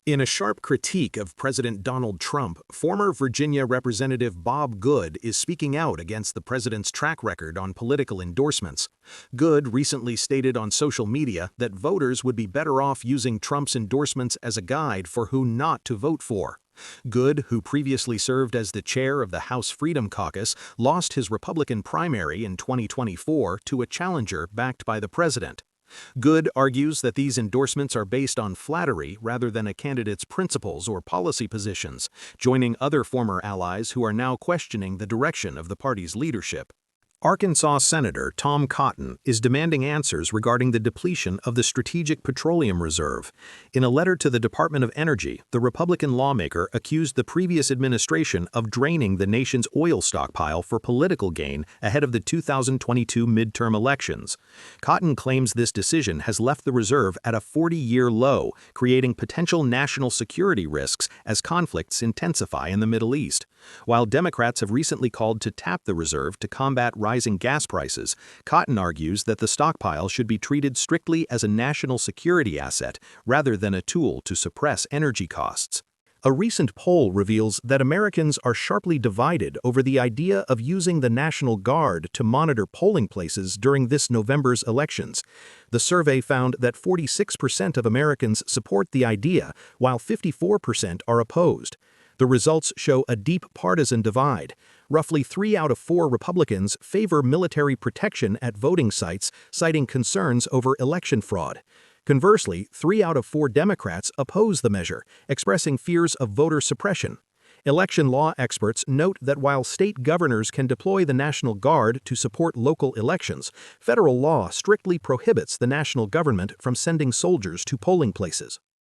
In a sharp critique of President Donald Trump, former Virginia Representative Bob Good is speaking out against the president's track record on political endorsements. Good recently stated on social media that voters would be better off using Trump's endorsements as a guide for who not to vote for. Good, who previously served as the chair of the House Freedom Caucus, lost his Republican primary in 2024 to a challenger backed by the president. Good argues that these endorsements are based on flattery rather than a candidate's principles or policy positions, joining other former allies who are now questioning the direction of the party's leadership. Arkansas Senator Tom Cotton is demanding answers regarding the depletion of the Strategic Petroleum Reserve. In a letter to the Department of Energy, the Republican lawmaker accused the previous administration of draining the nation's oil stockpile for political gain ahead of the 2022 midterm elections. Cotton claims this decision has left the reserve at a 40-year low, creating potential national security risks as conflicts intensify in the Middle East. While Democrats have recently called to tap the reserve to combat rising gas prices, Cotton argues that the stockpile should be treated strictly as a national security asset rather than a tool to suppress energy costs. A recent poll reveals that Americans are sharply divided over the idea of using the National Guard to monitor polling places during this November's elections. The survey found that 46% of Americans support the idea, while 54% are opposed. The results show a deep partisan divide. Roughly 3 out of 4 Republicans favor military protection at voting sites, citing concerns over election fraud. Conversely, 3 out of 4 Democrats oppose the measure, expressing fears of voter suppression. Election law experts note that while state governors can deploy the National Guard to support local elections, federal law strictly prohibits the national government from sending soldiers to polling places.